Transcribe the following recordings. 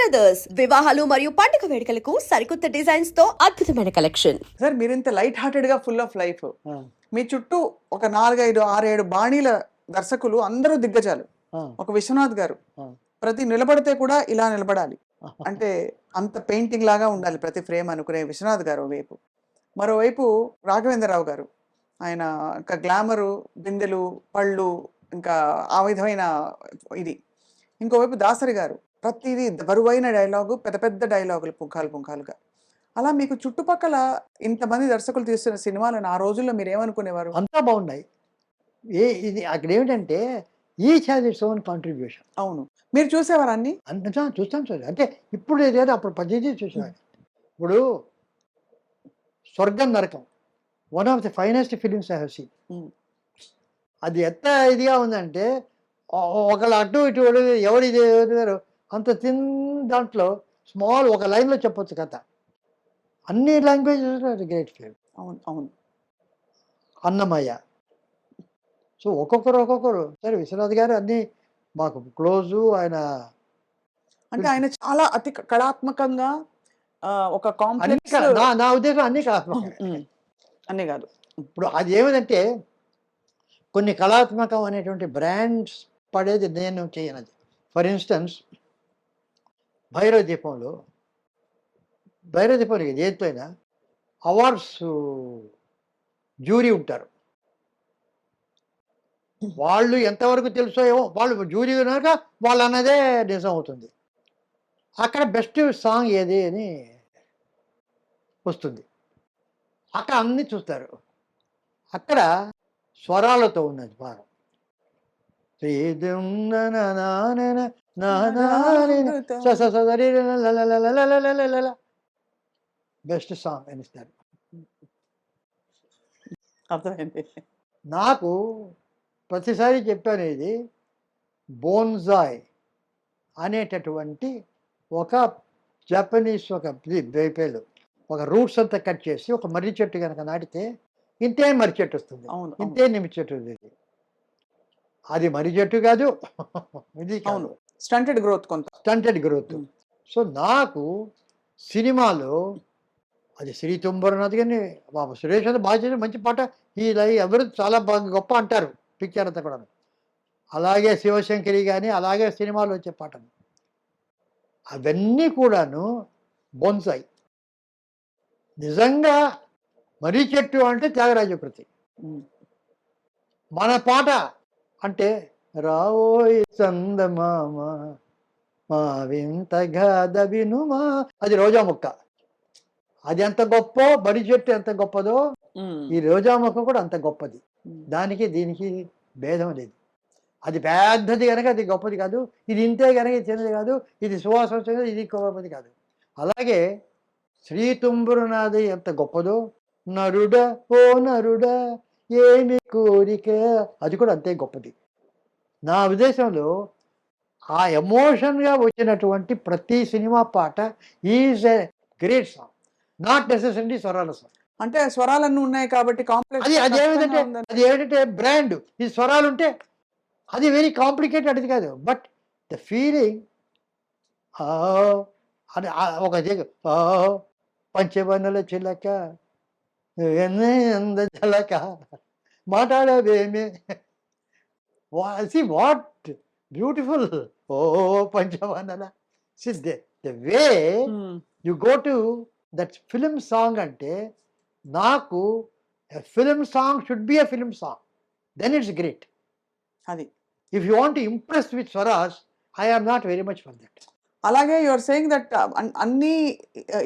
Brothers వివాహాలు మరియు పండుగ వేడుకలకు సరికొత్త డిజైన్స్ తో అద్భుతమైన కలెక్షన్. సార్ మీరు ఇంత లైట్ హార్టెడ్ గా ఫుల్ ఆఫ్ లైఫ్, మీ చుట్టూ ఒక 4, 5, 6, 7 బాణీల దర్శకులు అందరూ దిగ్గజాలు. ఒక విశ్వనాథ్ గారు ప్రతి నిలబడితే కూడా ఇలా నిలబడాలి అంటే అంత పెయింటింగ్ లాగా ఉండాలి ప్రతి ఫ్రేమ్ అనుకునే విశ్వనాథ్ గారు వైపు. మరోవైపు రాఘవేంద్రరావు గారు, ఆయన ఇంకా గ్లామరు, బిందెలు, పళ్ళు, ఇంకా ఆ విధమైన ఇది. ఇంకోవైపు దాసరి గారు ప్రతిదీ బరువైన డైలాగు, పెద్ద పెద్ద డైలాగులు పుంఖాలుగా. అలా మీకు చుట్టుపక్కల ఇంతమంది దర్శకులు తీస్తున్న సినిమాలను ఆ రోజుల్లో మీరు ఏమనుకునేవారు? అంతా బాగున్నాయి. ఇది అక్కడ ఏమిటంటే each has its own contribution. అవును, మీరు చూసేవారు అన్ని? అంతా చూస్తాం సార్. అంటే ఇప్పుడు ఏదో అప్పుడు పద్ధతి చూసేవాడు. ఇప్పుడు స్వర్గం నరకం one of the finest films I have seen. అది ఎంత ఇదిగా ఉందంటే ఒకళ్ళు అటు ఇటు ఎవరు అంత తిన్ దాంట్లో స్మాల్ ఒక లైన్లో చెప్పొచ్చు కథ. అన్ని లాంగ్వేజెస్ గ్రేట్ ఫిల్మ్. అవును అవును. అన్నమయ్య. సో ఒక్కొక్కరు సరే విశ్వనాథ్ గారు అన్నీ మాకు క్లోజు. ఆయన అంటే ఆయన చాలా అతి కళాత్మకంగా ఒక కాంప్లెక్స్. నా ఉద్దేశం అన్ని కళాత్మకం అన్నీ కాదు. ఇప్పుడు అది ఏమిటంటే కొన్ని కళాత్మకం అనేటువంటి బ్రాండ్స్ పడేది నేను చేయనది. ఫర్ ఇన్స్టెన్స్ భైరవ దీపంలో దేంతో అయినా అవార్డ్స్ జ్యూరీ ఉంటారు. వాళ్ళు ఎంతవరకు తెలుసో ఏమో, వాళ్ళు జ్యూరీ కనుక వాళ్ళు అన్నదే నిజం అవుతుంది. అక్కడ బెస్ట్ సాంగ్ ఏది అని వస్తుంది. అక్కడ అన్నీ చూస్తారు. అక్కడ స్వరాలతో ఉన్నది బాగా. బెస్ట్ సాంగ్ అనిస్తారు. అర్థమైంది. నాకు ప్రతిసారి చెప్పాను, ఇది బోన్జాయ్ అనేటటువంటి ఒక జపనీస్ ఒక పేలు ఒక రూట్స్ అంతా కట్ చేసి ఒక మర్రి చెట్టు కనుక నాటితే ఇంతే మర్రి చెట్టు వస్తుంది, ఇంతే నిమ్మ చెట్టు ఉంది. అది మర్రి చెట్టు కాదు, ఇది అవును, స్టంటెడ్ గ్రోత్. సో నాకు సినిమాలో అది శ్రీ తుంబరనాథ్ కానీ బాబు సురేష్ అది బాగా చేసి మంచి పాట. ఈ ఎవరు చాలా బాగా గొప్ప అంటారు పిక్చర్ అంతా కూడా. అలాగే శివశంకరి కానీ అలాగే సినిమాలో వచ్చే పాటలు అవన్నీ కూడాను బోన్సాయి. నిజంగా మర్రి చెట్టు అంటే త్యాగరాజ కృతి. మన పాట అంటే రావోయ్ చందమామ మా వింతగా దవినుమా, అది రోజా మొక్క. అది ఎంత గొప్ప, మర్రి చెట్టు ఎంత గొప్పదో ఈ రోజా మొక్క కూడా అంత గొప్పది. దానికి దీనికి భేదం లేదు. అది పెద్దది కనుక అది గొప్పది కాదు, ఇది ఇంతే కనుక ఇది చిన్నది కాదు, ఇది సువాసన వచ్చినది ఇది గొప్పది కాదు. అలాగే శ్రీ తుంబురునాథి ఎంత గొప్పదో, నరుడా ఓ నరుడా ఏమి కోరిక, అది కూడా అంతే గొప్పది. నా ఉద్దేశంలో ఆ ఎమోషన్గా వచ్చినటువంటి ప్రతి సినిమా పాట is a great song, not necessary స్వరాల సాంగ్. అంటే స్వరాలన్నీ ఉన్నాయి కాబట్టి కాంప్లెక్స్. అది ఏమిటంటే బ్రాండ్. ఈ స్వరాలు ఉంటే అది వెరీ కాంప్లికేటెడ్, అది కాదు. బట్ ద ఫీలింగ్ అని ఒక పంచవన్నెల చిలక ఎంద చిలక మాట్లాడవేమే, వాట్ బ్యూటిఫుల్. ఓ పంచవన్నెల the way you go to that film song. అంటే నాకు film song should be a film song, then it's great. అది if you want to impress with స్వరాస్, I am not very much for that. అలాగే you are saying that అన్ని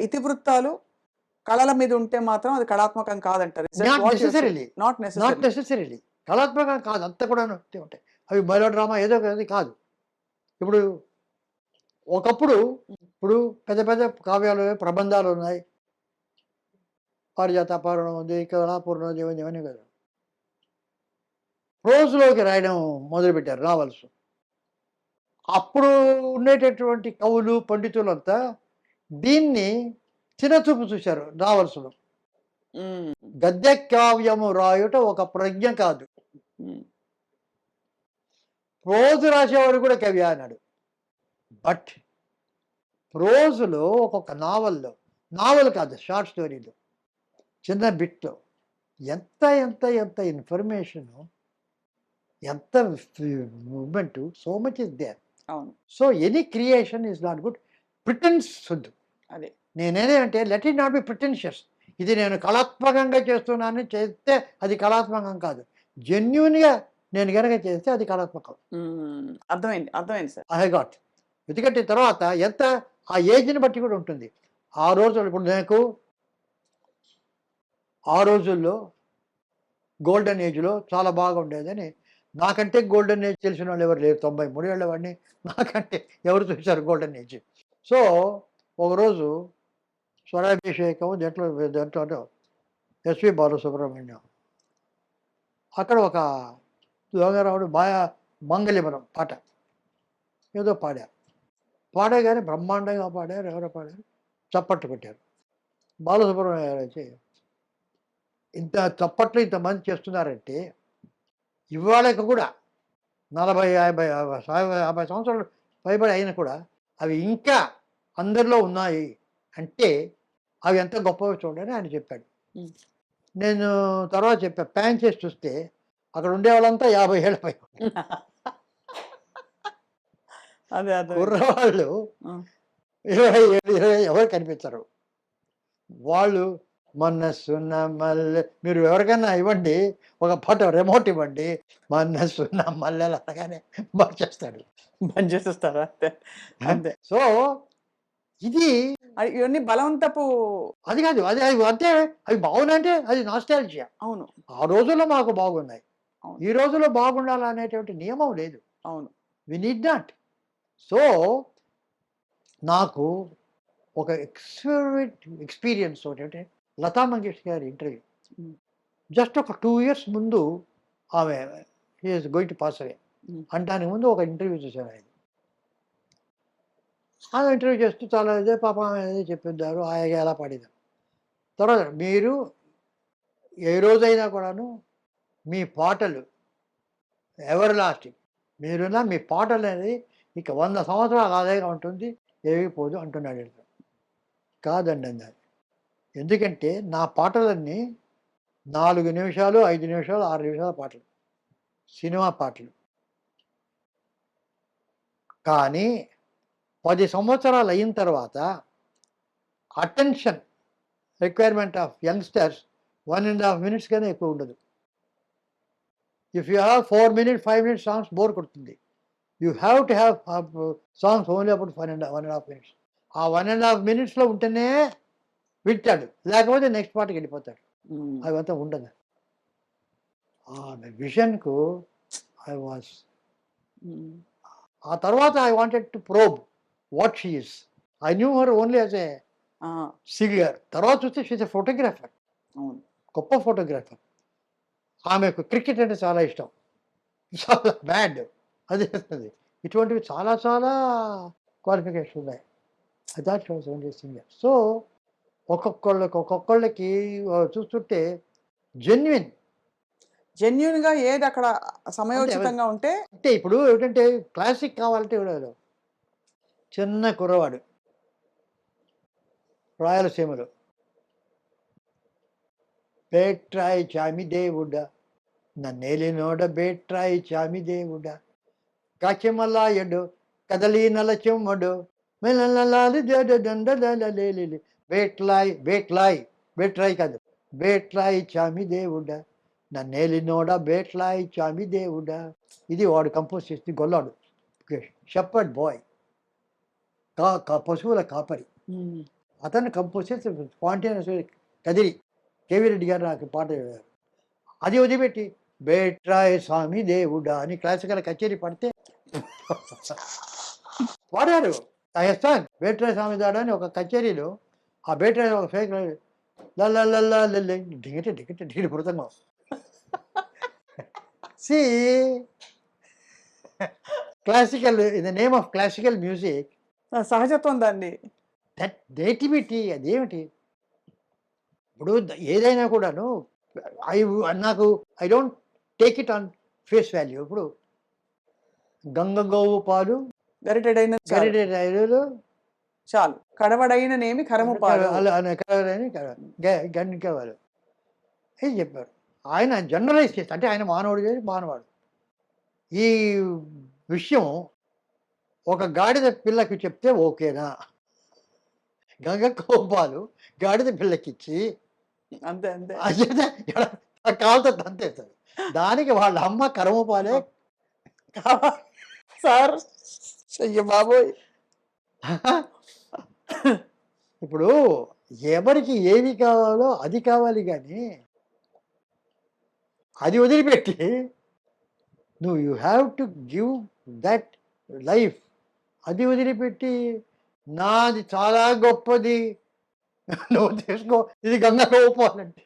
ఇతివృత్తాలు కళల మీద ఉంటే మాత్రం అది కళాత్మకం కాదంటారు. నాట్ నెసెసరీలీ కళాత్మకం కాదు, అంతా కూడా ఉంటాయి. అవి మెలో డ్రామా ఏదో అది కాదు. ఇప్పుడు ఒకప్పుడు ఇప్పుడు పెద్ద పెద్ద కావ్యాలు ప్రబంధాలు ఉన్నాయి, పారిజాతాపూర్ణం ఉంది, కళాపూర్ణం ఉంది, ఇవన్నీ కదా ప్రోజ్లోకి రాయడం మొదలుపెట్టారు నావల్స్. అప్పుడు ఉండేటటువంటి కవులు పండితులంతా దీన్ని చిన్నచూపు చూశారు నావల్స్లో. గద్య కావ్యము రాయుట ఒక ప్రజ్ఞ కాదు, ప్రోజు రాసేవాడు కూడా కవి అన్నాడు. బట్ ప్రోజులో ఒక్కొక్క నావల్ కాదు, షార్ట్ స్టోరీలు, చిన్న బిట్లో ఎంత ఎంత ఎంత ఇన్ఫర్మేషను, ఎంత moment, so much is there. అవును. So any creation is not good. Pretence వద్దు. అదే. నేనేదంటే let it not be pretentious. ఇది నేను కళాత్మకంగా చేస్తున్నానని చేస్తే అది కళాత్మకం కాదు. జెన్యున్గా నేను కనుక చేస్తే అది కళాత్మకం. అర్థమైంది సార్. I got. ఎందుకంటే తర్వాత ఎంత ఆ ఏజ్ని బట్టి కూడా ఉంటుంది. ఆ రోజుల్లో ఇప్పుడు నాకు ఆ రోజుల్లో గోల్డెన్ ఏజ్లో చాలా బాగా ఉండేదని, నాకంటే గోల్డెన్ ఏజ్ తెలిసిన వాళ్ళు ఎవరు లేరు. 93 ఏళ్ళ వాడిని, నాకంటే ఎవరు చూశారు గోల్డెన్ ఏజ్? సో ఒకరోజు స్వరాభిషేకం దాంట్లో ఎస్వి బాలసుబ్రహ్మణ్యం, అక్కడ ఒక యోగారావుడు మంగళిమరం పాట ఏదో పాడగానే బ్రహ్మాండంగా పాడారు. ఎవరో పాడారు, చప్పట్లు కొట్టారు. బాలసుబ్రహ్మణ్యం గారు వచ్చి, ఇంత చప్పట్లు ఇంతమంది చేస్తున్నారంటే ఇవాళకి కూడా 40, 50 సంవత్సరాలు పైబడి అయినా కూడా అవి ఇంకా అందరిలో ఉన్నాయి అంటే అవి ఎంత గొప్పవి చూడని ఆయన చెప్పాడు. నేను తర్వాత చెప్పా, ప్యాన్ చేసి చూస్తే అక్కడ ఉండేవాళ్ళంతా 50 ఏళ్ళ పై అదే కుర్రవాళ్ళు 27, ఎవరు కనిపించరు. వాళ్ళు మనసున్న మల్లె, మీరు ఎవరికైనా ఇవ్వండి ఒక పాట రిమోట్ ఇవ్వండి, మనసున్న మల్లెలు అనగానే మార్చేస్తాడు, బంద్ చేసేస్తారా? అంతే. సో ఇది ఇవన్నీ బలవంతపు. అది కాదు, అది అంటే అవి బాగున్నాయంటే అది నాస్టాల్జియా. అవును. ఆ రోజుల్లో మాకు బాగున్నాయి, అవును. ఈ రోజుల్లో బాగుండాలనేటువంటి నియమం లేదు. అవును. We need not. సో నాకు ఒక ఎక్స్పీరియన్స్ ఒకటి, లతా మంగేష్కర్ గారి ఇంటర్వ్యూ జస్ట్ ఒక 2 years ముందు ఆమె ఈజ్ గోయింగ్ టు పాస్ అవే అంటానికి ముందు ఒక ఇంటర్వ్యూ చూశాను. ఆమె ఇంటర్వ్యూ చేస్తూ చాలా ఇదే పాపం ఏదో చెప్పిద్దారు, ఆయన ఎలా పాడిదారు. తర్వాత మీరు ఏ రోజైనా కూడాను మీ పాటలు ఎవర్ లాస్టింగ్, మీరున్న మీ పాటలు అనేది ఇక 100 సంవత్సరాలు అలాగే ఉంటుంది, ఏగిపోదు అంటున్నాడు. కాదండి అన్నారు. ఎందుకంటే నా పాటలన్నీ 4 నిమిషాలు, 5 నిమిషాలు, 6 నిమిషాల పాటలు, సినిమా పాటలు. కానీ 10 సంవత్సరాలు అయిన తర్వాత attention requirement of youngsters 1.5 minutes కన్నా ఎక్కువ ఉండదు. If you have 4 minutes, 5 minutes songs bore కొడుతుంది. You have to have songs only about 1.5 minutes. ఆ 1.5 minutesలో ఉంటేనే వింటాడు, లేకపోతే నెక్స్ట్ పాటకి వెళ్ళిపోతాడు. అవంతా ఉండదు. విజన్కు ఐ వాజ్, ఆ తర్వాత I wanted to probe what she is. I knew her only as a singer. తర్వాత చూస్తే షీజ్ ఎ ఫోటోగ్రాఫర్, గొప్ప ఫోటోగ్రాఫర్. ఆమెకు క్రికెట్ అంటే చాలా ఇష్టం, చాలా బ్యాడ్ అది. ఇటువంటివి చాలా చాలా క్వాలిఫికేషన్ ఉన్నాయి. I thought she was only singer. So ఒక్కొక్కళ్ళకి చూస్తుంటే జెన్యున్గా ఏది అక్కడ సమయోచితంగా ఉంటే. అంటే ఇప్పుడు ఏంటంటే క్లాసిక్ కావాలంటే ఇవ్వలేదు. చిన్న కుర్రవాడు రాయలసీమలో, బేట్రాయి చామి దేవుడా నన్నేలినోడ బేట్రాయి చామి దేవుడా కాచెమలాయడు కదలి నల చెమ్మడు మెల్లలాలి బేట్రాయి కాదు, బేట్రాయి చామి దేవుడా నన్నేలినోడా బేట్రాయి చామి దేవుడా. ఇది వాడు కంపోజ్ చేసి గొల్లాడు, షెపర్డ్ బాయ్, పశువుల కాపరి. అతను కంపోజ్ చేసి స్పాంటేనియస్ కదిరి కేవీ రెడ్డి గారు నాకు పాట చెప్పారు. అది వదిలిపెట్టి బేట్రాయి స్వామి దేవుడా అని క్లాసికల్ కచేరీ పడితే వాడారు. రాజస్థాన్ బేట్రాయి స్వామి దాడా అని ఒక కచేరీలో ఆ బేట్రాయి ఒక ఫేక్ లల్లల్లా దిగటే దిగటే దిగటి మృతంగా. సి classical, in the name of classical music, సహజత్వం దాన్ని, దట్ నేటివిటీ అదేమిటి. ఇప్పుడు ఏదైనా కూడాను నాకు I don't take it on face value. ఇప్పుడు గంగ గోవు పాలు గరిటెడైన గరిటెడు చాలు. కడవడైననేమి కరము పాడు. గండిక వాళ్ళు అని చెప్పారు. ఆయన జనరలైజ్ చేస్తే అంటే ఆయన మానవుడు చేసి మానవాడు. ఈ విషయం ఒక గాడిద పిల్లకి చెప్తే ఓకేనా? గంగ కోపాలు గాడిద పిల్లకిచ్చి అంతే అంతే. కాలుతో తంతేస్తారు. దానికి వాళ్ళ అమ్మ కరము పాలే. సార్ అయ్య బాబోయ్! ఇప్పుడు ఎవరికి ఏది కావాలో అది కావాలి కానీ అది వదిలిపెట్టి నువ్వు you have to give that life, అది వదిలిపెట్టి నాది చాలా గొప్పది నువ్వు తీసుకో ఇది గంగా పోవాలంటే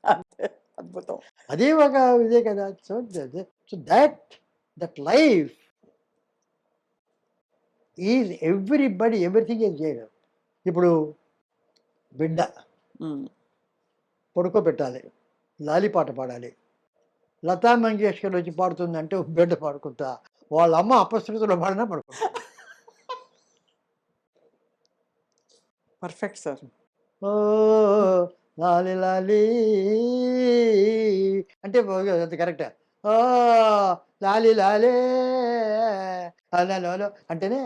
అంతే. అద్భుతం. అదే ఒక ఇదే కదా. So so that life is everybody everything is చేయడం. ఇప్పుడు బిడ్డ పడుకోబెట్టాలి, లాలి పాట పాడాలి. లతా మంగేష్కర్ వచ్చి పాడుతుందంటే బిడ్డ పాడుకుంటా, వాళ్ళ అమ్మ అపశృతిలో పాడినా పడుకుంటా. Perfect sir. ఓ లాలి లాలి అంటే అది కరెక్టా? ఓ లాలి లాలే అలా అంటేనే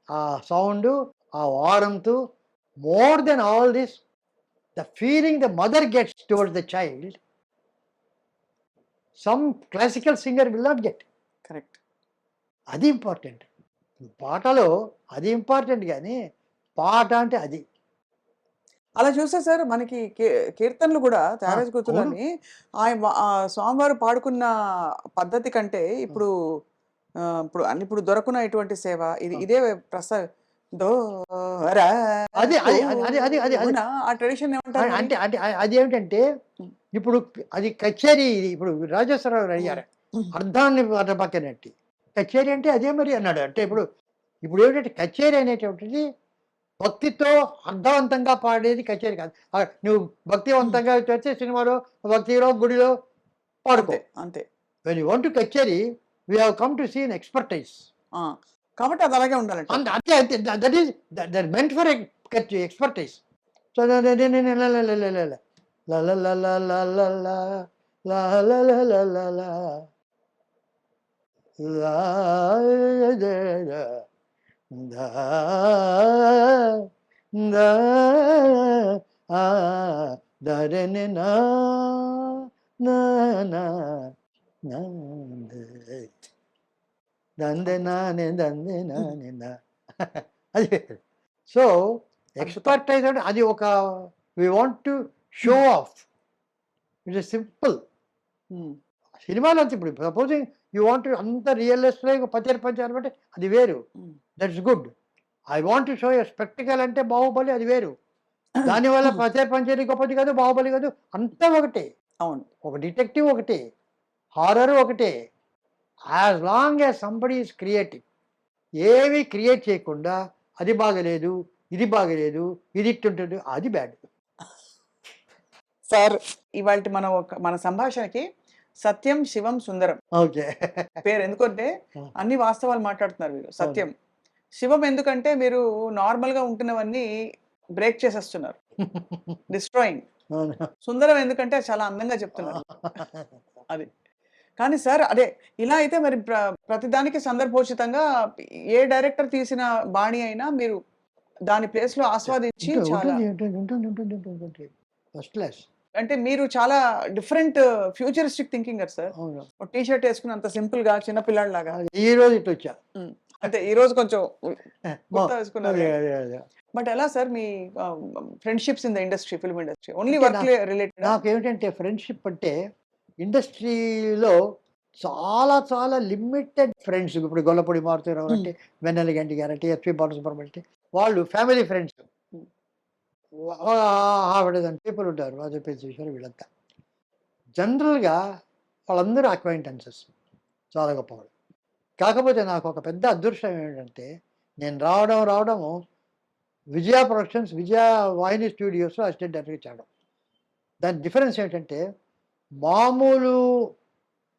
ఆ సౌండ్, ఆ వారంతు, more than all this the feeling the mother gets towards the child, some classical singer will not get. Correct. అది ఇంపార్టెంట్. పాటలో అది ఇంపార్టెంట్ కానీ పాట అంటే అది. అలా చూస్తే సార్ మనకి కీర్తనలు కూడా త్యాగరాజ కృతులని స్వామివారు పాడుకున్న పద్ధతి కంటే ఇప్పుడు ఇప్పుడు దొరకున్న ఇటువంటి సేవ ఇదే దో అది ఆ ట్రెడిషన్ ఏమంటారు? అంటే అంటే అది ఏమిటంటే ఇప్పుడు అది కచేరీ. ఇప్పుడు రాజేశ్వరరావు అడిగారు అర్థాన్ని పక్కనట్టి కచేరీ అంటే అదే మరి అన్నాడు. అంటే ఇప్పుడు ఏమిటంటే కచేరీ అనేటువంటిది భక్తితో అర్థవంతంగా పాడేది కచేరీ కాదు. నువ్వు భక్తివంతంగా చేస్తే సినిమాలో భక్తిలో గుడిలో పాడుకో అంతే. వెన్ యూ వాంట్ టు కచేరీ we have come to see an expertise. కాబట్టి అది అలాగే ఉండాలంటే అంతే అంతే. That is that meant for expertise. So ధరణి దందే నానే అది. సో ఎక్స్పర్టైజ్ అంటే అది ఒక we want to show off. It is simple. సినిమాలో అంతే. ఇప్పుడు సపోజింగ్ యూ వాంట్ అంత రియలిస్ట్గా పచారు అంటే అది వేరు, that's good. I want to show a spectacle అంటే బాహుబలి, అది వేరు. దానివల్ల పచారు పంచరి గొప్పది కాదు, బాహుబలి కాదు, అంతా ఒకటే. అవును. ఒక డిటెక్టివ్ ఒకటే, హారర్ ఒకటే. As long as somebody is creative. ఏవి క్రియేట్ చేయకుండా అది బాగలేదు, ఇది బాగలేదు, ఇది ఇట్టుంటుంది, అది బ్యాడ్. సార్ ఇవాళ మన సంభాషణకి సత్యం శివం సుందరం ఓకే పేరు ఎందుకంటే అన్ని వాస్తవాలు మాట్లాడుతున్నారు మీరు. సత్యం శివం ఎందుకంటే మీరు నార్మల్ గా ఉంటున్నవన్నీ బ్రేక్ చేసేస్తున్నారు, డిస్ట్రాయింగ్. సుందరం ఎందుకంటే చాలా అందంగా చెప్తున్నారు అది. కానీ సార్ అదే ఇలా అయితే మరి ప్రతిదానికి సందర్భోచితంగా ఏ డైరెక్టర్ తీసిన బాణి అయినా మీరు దాని ప్లేస్ లో ఆస్వాదించి చాలా ఫస్ట్ క్లాస్. అంటే మీరు చాలా different futuristic thinking sir. T shirt వేసుకుని అంత సింపుల్ గా చిన్న పిల్లాడిలాగా ఈ రోజు ఇట్లా వచ్చా. అంటే ఈ రోజు కొంచెం వేసుకున్నారు. బట్ ఎలా sir me friendships in the industry, film industry only work related? నాకు ఏమిటంటే ఫ్రెండ్షిప్ అంటే ఇండస్ట్రీలో చాలా చాలా లిమిటెడ్ ఫ్రెండ్స్. ఇప్పుడు గొల్లపూడి మారుతారావు అంటే, వెన్నెల గంటి గారు అంటే, ఎస్పి బాలసుబ్రహ్మణ్యం అంటే వాళ్ళు ఫ్యామిలీ ఫ్రెండ్స్. ఆవిడదని పీపుల్ ఉంటారు, రాజపేశ్వర వీళ్ళంతా జనరల్గా వాళ్ళందరూ అక్వైంటెన్సెస్, చాలా గొప్పవాళ్ళు. కాకపోతే నాకు ఒక పెద్ద అదృష్టం ఏంటంటే నేను రావడము విజయ ప్రొడక్షన్స్, విజయ వాహిని స్టూడియోస్లో అసిస్టెంట్ డైరెక్టర్గా చేయడం. దాని డిఫరెన్స్ ఏంటంటే మామూలు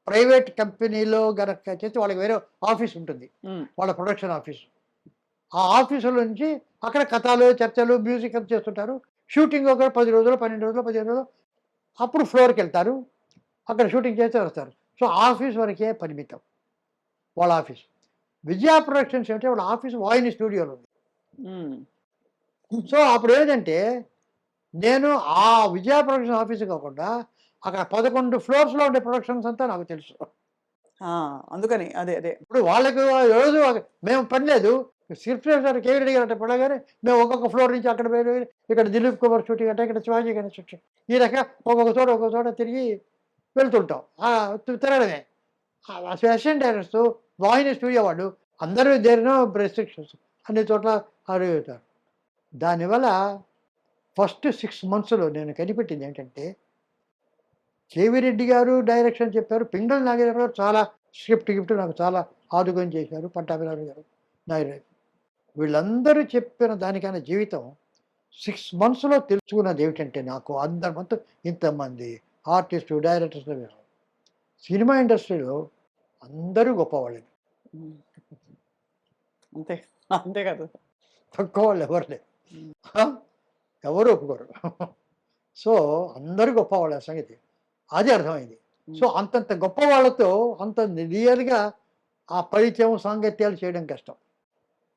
ప్రైవేట్ కంపెనీలో గనక చేస్తే వాళ్ళకి వేరే ఆఫీస్ ఉంటుంది, వాళ్ళ ప్రొడక్షన్ ఆఫీస్. ఆ ఆఫీసుల నుంచి అక్కడ కథలు చర్చలు మ్యూజిక్ అంతా చేస్తుంటారు. షూటింగ్ ఒక 10 రోజులు 12 రోజులు 15 రోజులు అప్పుడు ఫ్లోర్కి వెళ్తారు. అక్కడ షూటింగ్ చేస్తే వస్తారు. సో ఆఫీస్ వరకే పరిమితం వాళ్ళ ఆఫీస్. విజయ ప్రొడక్షన్స్ అంటే వాళ్ళ ఆఫీస్ వాహిని స్టూడియోలో ఉంది. ఉమ్. సో అప్పుడు ఏంటంటే నేను ఆ విజయ ప్రొడక్షన్ ఆఫీస్ కాకుండా అక్కడ 11 ఫ్లోర్స్లో ఉండే ప్రొడక్షన్స్ అంతా నాకు తెలుసు. ఆ, అందుకని అదే అదే. ఇప్పుడు వాళ్ళకి రోజు మేము పని లేదు. స్క్రిప్ట్ సార్ కేవీ రెడ్డి గారు అంటే పడగానే మేము ఒక్కొక్క ఫ్లోర్ నుంచి అక్కడ పోయి ఇక్కడ దిలీప్ కుమార్ షూటింగ్ అంటే ఇక్కడ శివాజీ గణేష్ షూటింగ్ ఈ రకంగా ఒక్కొక్క చోట తిరిగి వెళ్తుంటాం. తిరగడమే. అసిస్టెంట్ డైరెక్టర్స్ వాహిని స్టూడియో వాళ్ళు అందరూ జరిగిన రెస్ట్రిక్షన్స్ అన్ని చోట్ల అడుగుతారు. దానివల్ల ఫస్ట్ 6 monthsలో నేను కనిపెట్టింది ఏంటంటే కేవీ రెడ్డి గారు డైరెక్షన్ చెప్పారు. పింగళి నాగేశ్వర గారు చాలా స్క్రిప్ట్ గిఫ్ట్ నాకు చాలా ఆదుకొని చేశారు. పట్టాభిరావు గారు నాయుడు వీళ్ళందరూ చెప్పిన దానికైనా జీవితం 6 monthsలో తెలుసుకున్నది ఏమిటంటే నాకు అందరి మొత్తం ఇంతమంది ఆర్టిస్టు డైరెక్టర్స్ సినిమా ఇండస్ట్రీలో అందరూ గొప్పవాళ్ళే. ఉమ్. అంతే అంతే కదా. తక్కువ వాళ్ళు ఎవరు లేరు. ఎవరు ఒప్పుకోరు. సో అందరూ గొప్పవాళ్ళ సంగతి అది అర్థమైంది. సో అంతంత గొప్ప వాళ్ళతో అంత రియల్గా ఆ పరిచయం సాంగత్యాలు చేయడం కష్టం.